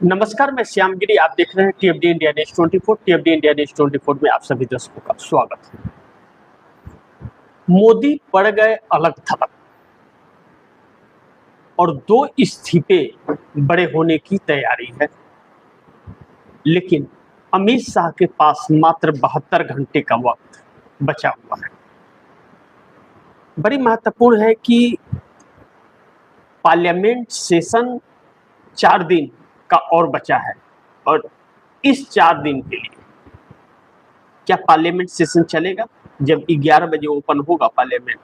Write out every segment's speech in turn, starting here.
नमस्कार, मैं श्याम गिरी। आप देख रहे हैं टीएफडी इंडिया न्यूज 24। टीएफडी इंडिया न्यूज 24 में आप सभी दर्शकों का स्वागत है। मोदी पड़ गए अलग थलग और दो इस्तीफे बड़े होने की तैयारी है, लेकिन अमित शाह के पास मात्र 72 घंटे का वक्त बचा हुआ है। बड़ी महत्वपूर्ण है कि पार्लियामेंट सेशन 4 दिन का और बचा है और इस 4 दिन के लिए क्या पार्लियामेंट सेशन चलेगा? जब 11 बजे ओपन होगा पार्लियामेंट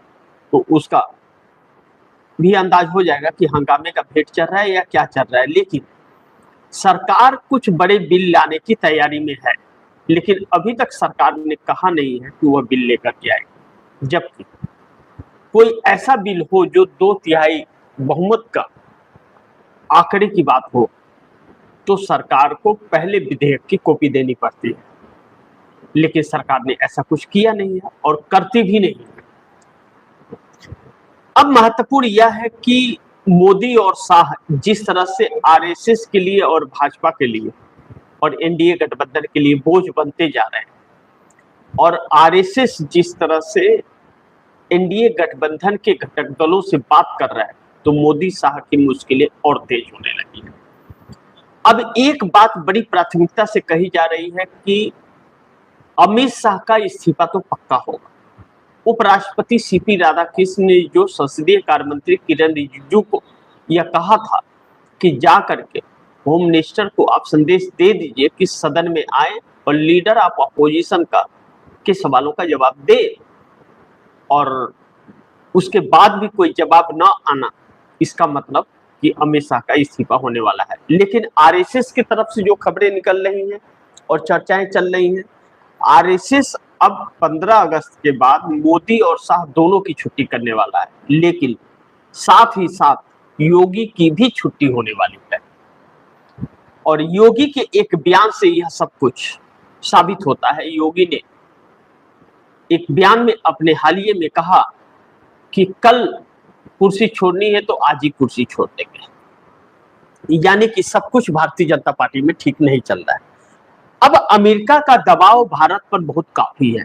तो उसका भी अंदाज हो जाएगा कि हंगामे का भेंट चल रहा है या क्या चल रहा है। लेकिन सरकार कुछ बड़े बिल लाने की तैयारी में है, लेकिन अभी तक सरकार ने कहा नहीं है कि वह बिल लेकर के आएगी। जबकि कोई ऐसा बिल हो जो 2/3 बहुमत का आंकड़े की बात हो तो सरकार को पहले विधेयक की कॉपी देनी पड़ती है, लेकिन सरकार ने ऐसा कुछ किया नहीं है और करती भी नहीं है। अब महत्वपूर्ण यह है कि मोदी और शाह जिस तरह से आरएसएस के लिए और भाजपा के लिए और एनडीए गठबंधन के लिए बोझ बनते जा रहे हैं और आरएसएस जिस तरह से एनडीए गठबंधन के घटक दलों से बात कर रहा है, तो मोदी शाह की मुश्किलें और तेज होने लगी हैं। अब एक बात बड़ी प्राथमिकता से कही जा रही है कि अमित शाह का इस्तीफा तो पक्का होगा। उपराष्ट्रपति सीपी राधाकृष्ण ने जो संसदीय कार्य मंत्री किरण रिजिजू को यह कहा था कि जा करके होम मिनिस्टर को आप संदेश दे दीजिए कि सदन में आए और लीडर ऑफ अपोजिशन के सवालों का जवाब दे, और उसके बाद भी कोई जवाब न आना, इसका मतलब कि अमित शाह का इस्तीफा होने वाला है। लेकिन आरएसएस की तरफ से जो खबरें निकल रही हैं और चर्चाएं चल रही हैं, आरएसएस अब 15 अगस्त के बाद मोदी और शाह दोनों की छुट्टी करने वाला है, लेकिन साथ ही साथ योगी की भी छुट्टी होने वाली है। और योगी के एक बयान से यह सब कुछ साबित होता है। योगी ने एक बयान में अपने हालिये में कहा कि कल कुर्सी छोड़नी है तो आज ही कुर्सी छोड़ देंगे, यानी कि सब कुछ भारतीय जनता पार्टी में ठीक नहीं चल रहा है। अब अमेरिका का दबाव भारत पर बहुत काफी है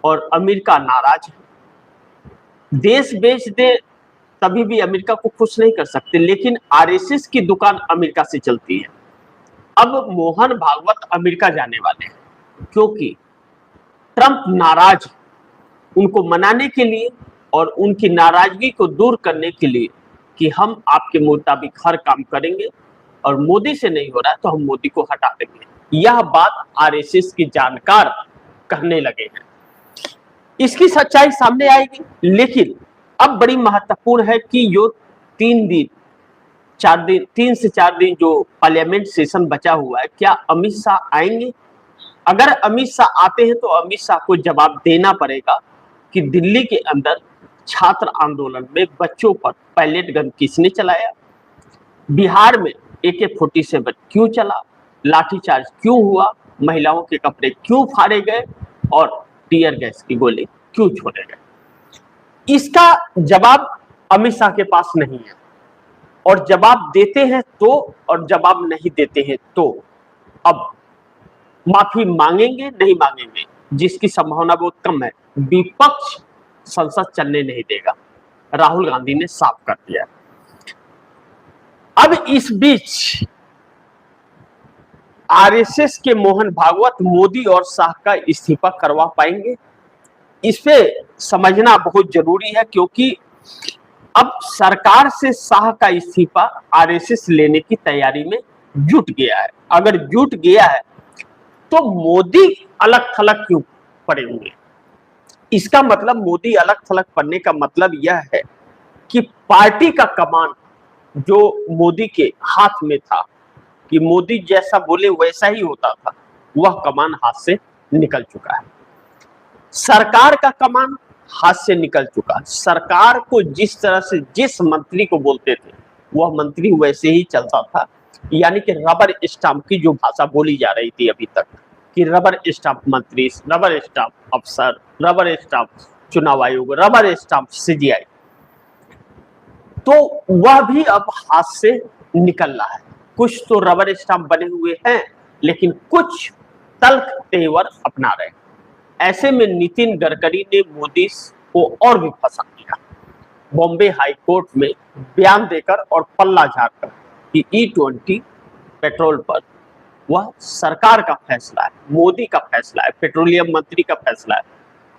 और अमेरिका नाराज है। देश बेच दे तभी भी अमेरिका को खुश नहीं कर सकते, लेकिन आरएसएस की दुकान अमेरिका से चलती है। अब मोहन भागवत अमेरिका जाने वाले हैं क्योंकि ट्रंप नाराज, उनको मनाने के लिए और उनकी नाराजगी को दूर करने के लिए कि हम आपके मुताबिक हर काम करेंगे और मोदी से नहीं हो रहा है तो हम मोदी को हटा देंगे, यह बात आरएसएस के जानकार कहने लगे हैं। इसकी सच्चाई सामने आएगी, लेकिन अब बड़ी महत्वपूर्ण है कि जो 3 से 4 दिन जो पार्लियामेंट सेशन बचा हुआ है, क्या अमित शाह आएंगे? अगर अमित शाह आते हैं तो अमित शाह को जवाब देना पड़ेगा कि दिल्ली के अंदर छात्र आंदोलन में बच्चों पर पैलेट गन किसने चलाया, बिहार में AK-47 क्यों चला, लाठीचार्ज क्यों हुआ, महिलाओं के कपड़े क्यों फाड़े गए और टीयर गैस की गोली क्यों छोड़े गए। इसका जवाब अमित शाह के पास नहीं है, और जवाब देते हैं तो और जवाब नहीं देते हैं तो अब माफी मांगेंगे नहीं मांगेंगे, जिसकी संभावना बहुत कम है। विपक्ष संसद चलने नहीं देगा, राहुल गांधी ने साफ कर दिया। अब इस बीच आरएसएस के मोहन भागवत मोदी और शाह का इस्तीफा करवा पाएंगे, इस पे समझना बहुत जरूरी है, क्योंकि अब सरकार से शाह का इस्तीफा आरएसएस लेने की तैयारी में जुट गया है। अगर जुट गया है तो मोदी अलग थलग क्यों पड़े हुए? इसका मतलब मोदी अलग थलग पड़ने का मतलब यह है कि पार्टी का कमान जो मोदी के हाथ में था, कि मोदी जैसा बोले वैसा ही होता था, वह कमान हाथ से निकल चुका है। सरकार का कमान हाथ से निकल चुका है। सरकार को जिस तरह से जिस मंत्री को बोलते थे वह मंत्री वैसे ही चलता था, यानी कि रबर स्टाम्प की जो भाषा बोली जा रही थी अभी तक कि रबर स्टाम्प मंत्री, रबर स्टाम्प अफसर, रबर स्टाम्प चुनाव आयोग, रबर स्टाम्प सीजीआई, तो वह भी अब हाथ से निकल रहा है। कुछ तो रबर स्टाम्प बने हुए हैं, लेकिन कुछ तल्ख तेवर अपना रहे हैं। ऐसे में नितिन गडकरी ने मोदी को और भी फंसा दिया, बॉम्बे हाई कोर्ट में बयान देकर और पल्ला झाड़कर कि E20 पेट्रोल पर वह सरकार का फैसला है, मोदी का फैसला है, पेट्रोलियम मंत्री का फैसला है,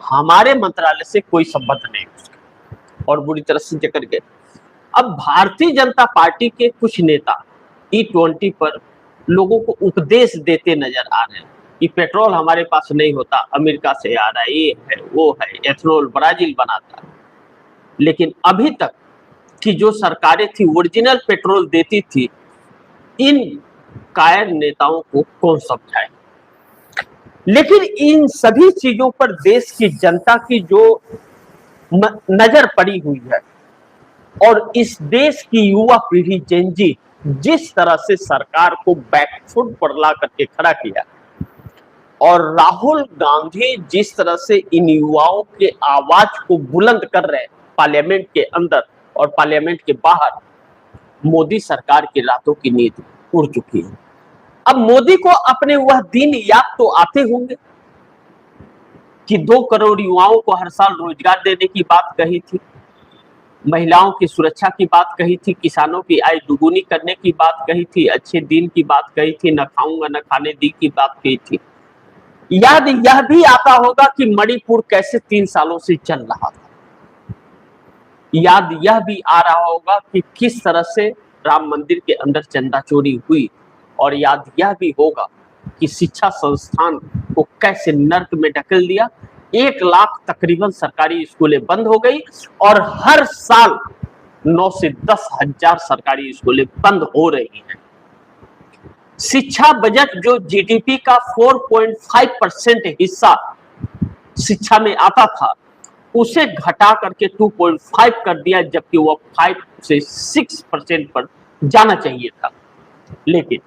हमारे मंत्रालय से कोई संबंध नहीं उसका, और बुरी तरह से जकड़ गए। अब भारतीय जनता पार्टी के कुछ नेता E20 पर लोगों को उपदेश देते नजर आ रहे हैं कि पेट्रोल हमारे पास नहीं होता, अमेरिका से आ रहा है, ये है वो है, एथेनॉल ब्राजील बनाता है। लेकिन अभी तक की जो सरकारें थी ओरिजिनल पेट्रोल देती थी, इन कायर नेताओं को कौन समझाए। लेकिन इन सभी चीजों पर देश की जनता की जो नजर पड़ी हुई है और इस देश की युवा पीढ़ी जेनजी जिस तरह से सरकार को बैकफुट पर ला करके खड़ा किया और राहुल गांधी जिस तरह से इन युवाओं के आवाज को बुलंद कर रहे हैं पार्लियामेंट के अंदर और पार्लियामेंट के बाहर, मोदी सरकार की रातों की नींद उड़ चुकी है। अब मोदी को अपने वह दिन याद तो आते होंगे कि 2 करोड़ युवाओं को हर साल रोजगार देने की बात कही थी, महिलाओं की सुरक्षा की बात कही थी, किसानों की आय दुगुनी करने की बात कही थी, अच्छे दिन की बात कही थी, न खाऊंगा न खाने दी की बात कही थी। याद यह भी आता होगा कि मणिपुर कैसे 3 सालों से चल रहा था। याद यह भी आ रहा होगा कि किस तरह से राम मंदिर के अंदर चंदा चोरी हुई, और याद यह भी होगा कि शिक्षा संस्थान को कैसे नर्क में ढकेल दिया। 1 लाख तकरीबन सरकारी स्कूलें बंद हो गई और हर साल 9 से 10 हजार सरकारी स्कूलें बंद हो रही हैं। शिक्षा बजट जो जीडीपी का 4.5% हिस्सा शिक्षा में आता था, उसे घटा करके 2.5 कर दिया, जबकि वह 5 से 6% पर जाना चाहिए था। लेकिन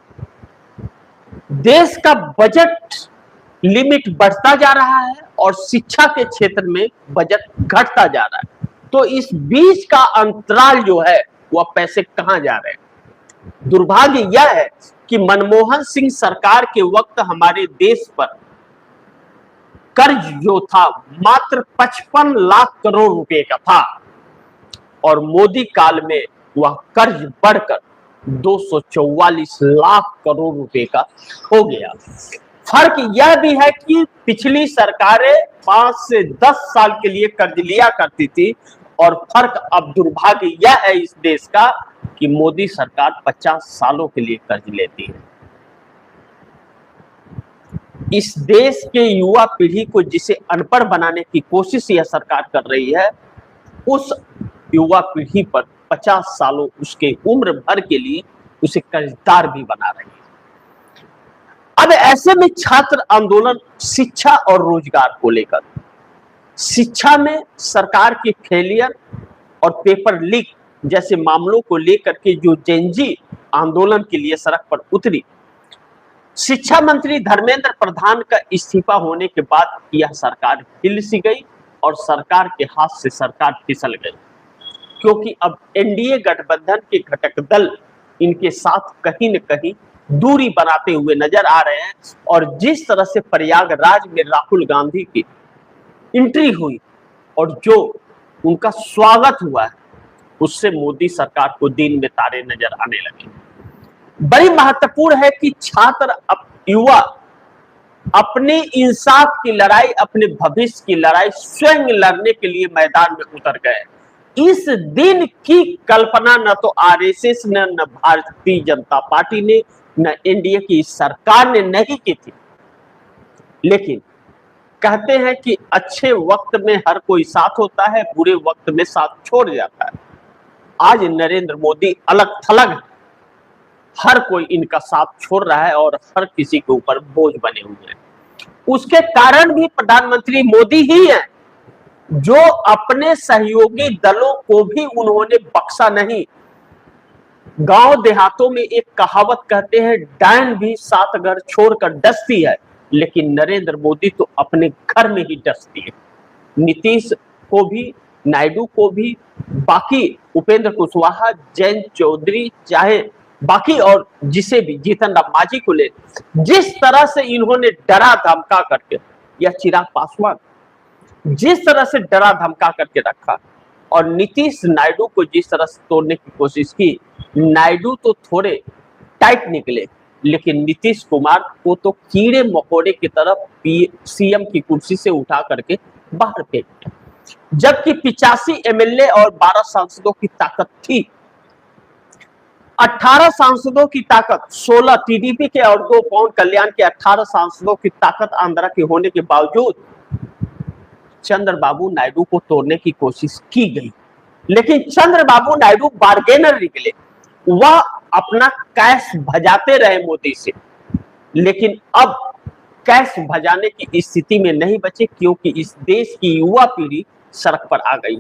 देश का बजट लिमिट बढ़ता जा रहा है और शिक्षा के क्षेत्र में बजट घटता जा रहा है, तो इस बीच का अंतराल जो है वह पैसे कहां जा रहे हैं। दुर्भाग्य यह है कि मनमोहन सिंह सरकार के वक्त हमारे देश पर कर्ज जो था मात्र 55 लाख करोड़ रुपए का था और मोदी काल में वह कर्ज बढ़कर 244 लाख करोड़ रुपए का हो गया। फर्क यह भी है कि पिछली सरकारें 5 से 10 साल के लिए कर्ज लिया करती थी, और फर्क अब दुर्भाग्य यह है इस देश का कि मोदी सरकार 50 सालों के लिए कर्ज लेती है। इस देश के युवा पीढ़ी को जिसे अनपढ़ बनाने की कोशिश यह सरकार कर रही है, उस युवा पीढ़ी पर 50 सालों उसके उम्र भर के लिए उसे कर्जदार भी बना रही है। अब ऐसे में छात्र आंदोलन शिक्षा और रोजगार को लेकर, शिक्षा में सरकार की फेलियर और पेपर लीक जैसे मामलों को लेकर के जो जेनजी आंदोलन के लिए सड़क पर उतरी, शिक्षा मंत्री धर्मेंद्र प्रधान का इस्तीफा होने के बाद यह सरकार हिल सी गई और सरकार के हाथ से सरकार फिसल गई, क्योंकि अब एनडीए गठबंधन के घटक दल इनके साथ कहीं न कहीं दूरी बनाते हुए नजर आ रहे हैं। और जिस तरह से प्रयागराज में राहुल गांधी की एंट्री हुई और जो उनका स्वागत हुआ है, उससे मोदी सरकार को दिन में तारे नजर आने लगे। बड़ी महत्वपूर्ण है कि छात्र युवा अपने इंसाफ की लड़ाई, अपने भविष्य की लड़ाई स्वयं लड़ने के लिए मैदान में उतर गए। इस दिन की कल्पना न तो आरएसएस ने, न भारतीय जनता पार्टी ने, न एनडीए की सरकार ने नहीं की थी। लेकिन कहते हैं कि अच्छे वक्त में हर कोई साथ होता है, बुरे वक्त में साथ छोड़ जाता है। आज नरेंद्र मोदी अलग थलग है, हर कोई इनका साथ छोड़ रहा है और हर किसी के ऊपर बोझ बने हुए हैं। उसके कारण भी प्रधानमंत्री मोदी ही है, जो अपने सहयोगी दलों को भी उन्होंने बख्शा नहीं। गांव देहातों में एक कहावत कहते हैं, डायन भी 7 घर छोड़कर डसती है, लेकिन नरेंद्र मोदी तो अपने घर में ही डसती है। नीतीश को भी, नायडू को भी, बाकी उपेंद्र कुशवाहा, जयंत चौधरी, चाहे बाकी और जिसे भी जीतन राम मांझी को ले, जिस तरह से इन्होंने डरा धमका करके, या चिराग पासवान जिस तरह से डरा धमका करके रखा, और नीतीश नायडू को जिस तरह से तोड़ने की कोशिश की, नायडू तो थोड़े टाइट निकले, लेकिन नीतीश कुमार को तो कीड़े मकोड़े की तरफ सीएम की कुर्सी से उठा करके बाहर फेंक दिया। जबकि 85 एमएलए और 12 सांसदों की ताकत थी, 18 सांसदों की ताकत, 16 टीडीपी के और 2 पवन कल्याण के 18 सांसदों की ताकत आंध्रा के होने के बावजूद चंद्रबाबू नायडू को तोड़ने की कोशिश की गई। लेकिन चंद्रबाबू नायडू बार्गेनर निकले, वह अपना कैश भजाते रहे मोदी से, लेकिन अब कैश भजाने की स्थिति में नहीं बचे, क्योंकि इस देश की युवा पीढ़ी सड़क पर आ गई।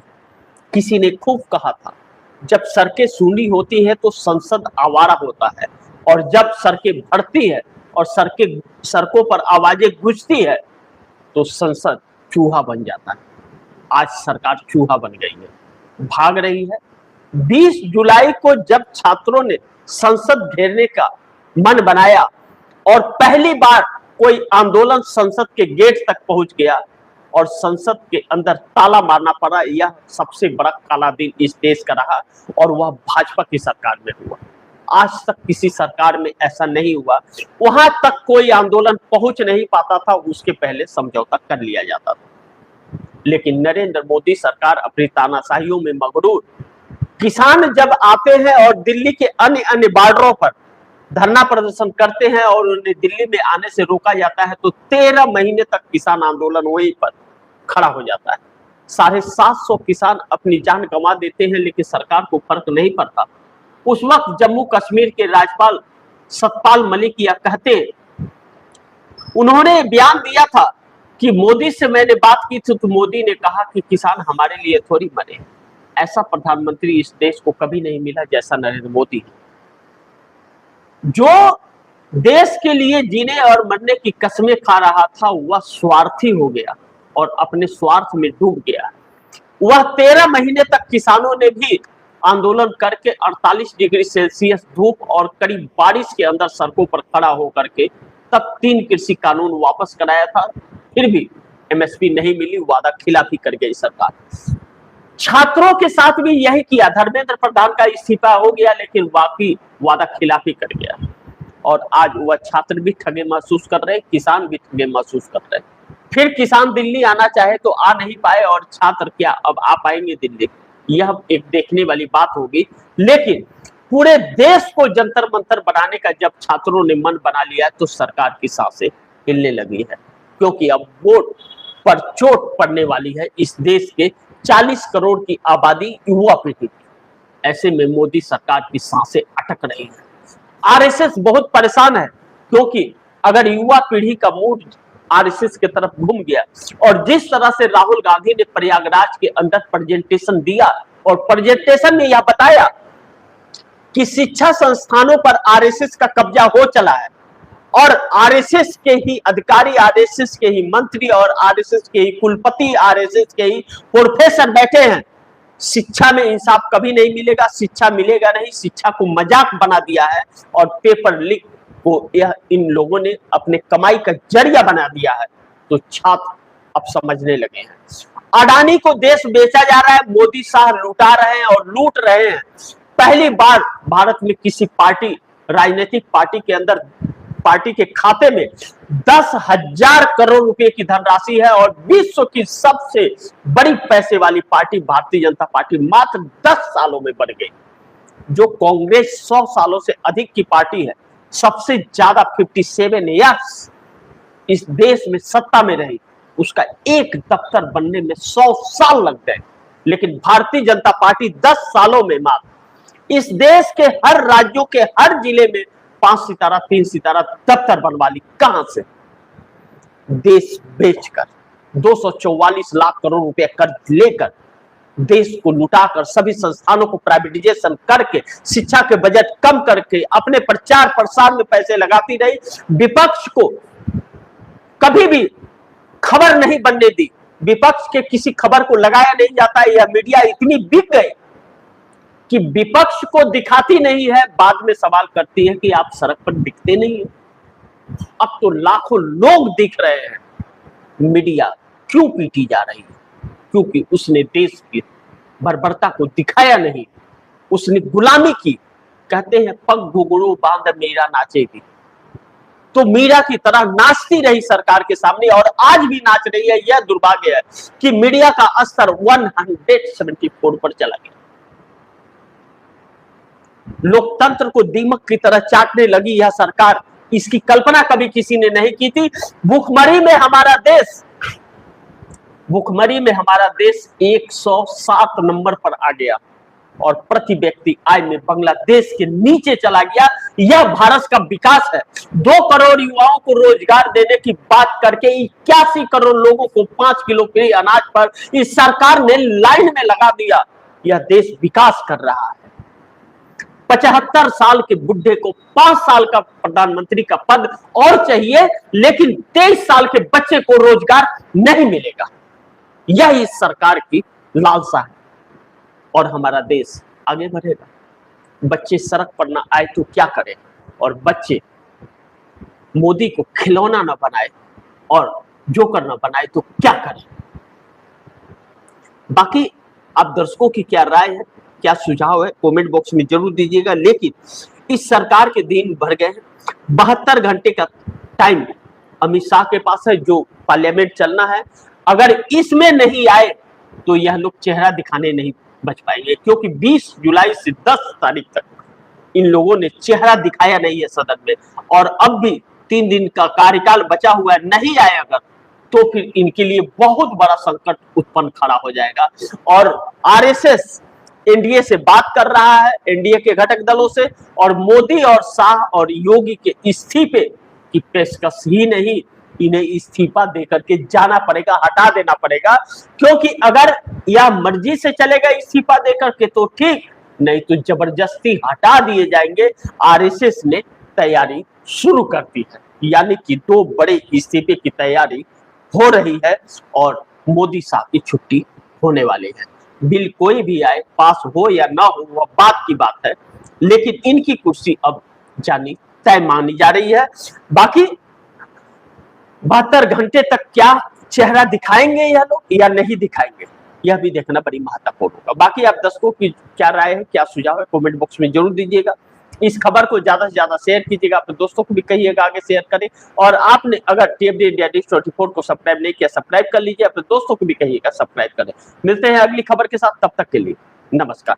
किसी ने खूब कहा था, जब सड़कें सूनी होती है तो संसद आवारा होता है, और जब सड़कें भरती है और सड़कों पर आवाजें गूंजती है तो संसद चूहा बन जाता है। आज सरकार चूहा बन गई है, भाग रही है। 20 जुलाई को जब छात्रों ने संसद घेरने का मन बनाया और पहली बार कोई आंदोलन संसद के गेट तक पहुंच गया और संसद के अंदर ताला मारना पड़ा, यह सबसे बड़ा काला दिन इस देश का रहा, और वह भाजपा की सरकार में हुआ। आज तक किसी सरकार में ऐसा नहीं हुआ। वहां तक कोई आंदोलन पहुंच नहीं पाता था, उसके पहले समझौता कर लिया जाता था। लेकिन नरेंद्र मोदी सरकार अपनी तानाशाहियों में मगरूर, किसान जब आते हैं और दिल्ली के अन्य अन्य बॉर्डरों पर धरना प्रदर्शन करते हैं और उन्हें दिल्ली में आने से रोका जाता है, तो 13 महीने तक किसान आंदोलन वहीं पर खड़ा हो जाता है। 750 किसान अपनी जान गंवा देते हैं, लेकिन सरकार को फर्क नहीं पड़ता। उस वक्त जम्मू कश्मीर के राज्यपाल सतपाल मलिक यह कहते हैं, उन्होंने बयान दिया था कि मोदी से मैंने बात की थी तो मोदी ने कहा कि किसान हमारे लिए थोड़ी मरे। ऐसा प्रधानमंत्री इस देश को कभी नहीं मिला जैसा नरेंद्र मोदी, जो देश के लिए जीने और मरने की कसमें खा रहा था, वह स्वार्थी हो गया और अपने स्वार्थ में डूब गया। वह 13 महीने तक किसानों ने भी आंदोलन करके 48 डिग्री सेल्सियस धूप और करीब बारिश के अंदर सड़कों पर खड़ा होकर के तब 3 कृषि कानून वापस कराया था, फिर भी एमएसपी नहीं मिली, वादा खिलाफी कर गई सरकार। छात्रों के साथ भी यही किया, धर्मेंद्र प्रधान का इस्तीफा हो गया, लेकिन बाकी वादा खिलाफी कर गया, और आज वह छात्र भी ठगे महसूस कर रहे, किसान भी ठगे महसूस कर रहे। फिर किसान दिल्ली आना चाहे तो आ नहीं पाए, और छात्र क्या अब आ पाएंगे दिल्ली, यह एक देखने वाली बात होगी। लेकिन पूरे देश को जंतर मंतर बनाने का जब छात्रों ने मन बना लिया तो सरकार की सांसें हिलने लगी है, क्योंकि अब वोट पर चोट पड़ने वाली है इस देश के 40 करोड़ की आबादी युवा पीढ़ी। ऐसे में मोदी सरकार की सांसें अटक रही है। आरएसएस बहुत परेशान है, क्योंकि अगर युवा पीढ़ी का मूड आरएसएस की तरफ घूम गया, और जिस तरह से राहुल गांधी ने प्रयागराज के अंदर प्रेजेंटेशन दिया और प्रेजेंटेशन में यह बताया कि शिक्षा संस्थानों पर आरएसएस का कब्जा हो चला है, और आरएसएस के ही अधिकारी, आरएसएस के ही मंत्री और आरएसएस के ही कुलपति, आरएसएस के ही प्रोफेसर बैठे हैं। शिक्षा में इंसाफ कभी नहीं मिलेगा, शिक्षा मिलेगा नहीं, शिक्षा को मजाक बना दिया है, और पेपर लीक को यह इन लोगों ने अपने कमाई का जरिया बना दिया है। तो छात्र अब समझने लगे हैं, अडानी को देश बेचा जा रहा है, मोदी शाह लुटा रहे हैं और लूट रहे हैं। पहली बार भारत में किसी पार्टी, राजनीतिक पार्टी के अंदर, पार्टी के खाते में 10,000 करोड़ रुपए की धनराशि है, और विश्व की सबसे बड़ी पैसे वाली पार्टी भारतीय जनता पार्टी मात्र 10 सालों में बढ़ गई। जो कांग्रेस 100 सालों से अधिक की पार्टी है, सबसे ज्यादा 57 ईयर्स इस देश में सत्ता में रही, उसका एक दफ्तर बनने में 100 साल लग गए। लेकिन भारतीय जनता पार्टी 10 सालों में मात्र इस देश के हर राज्यों के हर जिले में 5 सितारा 3 सितारा दफ्तर बनवा ली। कहां से? देश बेचकर, 244 लाख करोड़ रुपए कर्ज लेकर, देश को लुटाकर, सभी संस्थानों को प्राइवेटाइजेशन करके, शिक्षा के बजट कम करके, अपने प्रचार प्रसार में पैसे लगाती रही। विपक्ष को कभी भी खबर नहीं बनने दी, विपक्ष के किसी खबर को लगाया नहीं जाता है। यह मीडिया इतनी बिक गई कि विपक्ष को दिखाती नहीं है, बाद में सवाल करती है कि आप सड़क पर दिखते नहीं है। अब तो लाखों लोग दिख रहे हैं। मीडिया क्यों पीटी जा रही है? क्योंकि उसने देश की बर्बरता को दिखाया नहीं, उसने गुलामी की। कहते हैं पग घुंघरू बांध मीरा नाचेगी, तो मीरा की तरह नाचती रही सरकार के सामने और आज भी नाच रही है। यह दुर्भाग्य है कि मीडिया का स्तर 174 पर चला गया। लोकतंत्र को दीमक की तरह चाटने लगी यह सरकार, इसकी कल्पना कभी किसी ने नहीं की थी। भूखमरी में हमारा देश 107 नंबर पर आ गया और प्रति व्यक्ति आय में बांग्लादेश के नीचे चला गया। यह भारत का विकास है। 2 करोड़ युवाओं को रोजगार देने की बात करके 81 करोड़ लोगों को 5 किलो फ्री अनाज पर इस सरकार ने लाइन में लगा दिया। यह देश विकास कर रहा है। 75 साल के बुढ़े को 5 साल का प्रधानमंत्री का पद और चाहिए, लेकिन 23 साल के बच्चे को रोजगार नहीं मिलेगा। यह इस सरकार की लालसा है और हमारा देश आगे बढ़ेगा। बच्चे सड़क पर ना आए तो क्या करें, और बच्चे मोदी को खिलौना ना बनाए और जोकर ना बनाए तो क्या करें। बाकी आप दर्शकों की क्या राय है, क्या सुझाव है, कमेंट बॉक्स में जरूर दीजिएगा। लेकिन इस सरकार के दिन भर गए हैं। 72 घंटे का टाइम अमित शाह के पास है, जो पार्लियामेंट चलना है। अगर इसमें नहीं आए तो यह लोग चेहरा दिखाने नहीं बच पाएंगे, क्योंकि 20 जुलाई से 10 तारीख तक इन लोगों ने चेहरा दिखाया नहीं है सदन में, और अब भी 3 दिन का कार्यकाल बचा हुआ है। नहीं आए अगर तो फिर इनके लिए बहुत बड़ा संकट उत्पन्न खड़ा हो जाएगा। और आरएसएस एनडीए से बात कर रहा है, एनडीए के घटक दलों से, और मोदी और शाह और योगी के इस्तीफे की पेशकश ही नहीं, इन्हें इस्तीफा देकर के जाना पड़ेगा, हटा देना पड़ेगा। क्योंकि अगर यह मर्जी से चलेगा इस्तीफा देकर के तो ठीक, नहीं तो जबरदस्ती हटा दिए जाएंगे। आरएसएस ने तैयारी शुरू कर दी है, यानी कि 2 बड़े इस्तीफे की तैयारी हो रही है और मोदी शाह की छुट्टी होने वाली है। बिल कोई भी आए, पास हो या ना हो, वह बात की बात है, लेकिन इनकी कुर्सी अब जानी तय मानी जा रही है। बाकी 72 घंटे तक क्या चेहरा दिखाएंगे यह लोग या नहीं दिखाएंगे, यह भी देखना बड़ी महत्वपूर्ण होगा। बाकी आप दर्शकों की क्या राय है, क्या सुझाव है, कमेंट बॉक्स में जरूर दीजिएगा। इस खबर को ज्यादा से ज्यादा शेयर कीजिएगा, अपने दोस्तों को भी कहिएगा आगे शेयर करें। और आपने अगर टीएफडी इंडिया न्यूज़ 24 को सब्सक्राइब नहीं किया, सब्सक्राइब कर लीजिए, अपने दोस्तों को भी कहिएगा सब्सक्राइब करें। मिलते हैं अगली खबर के साथ, तब तक के लिए नमस्कार।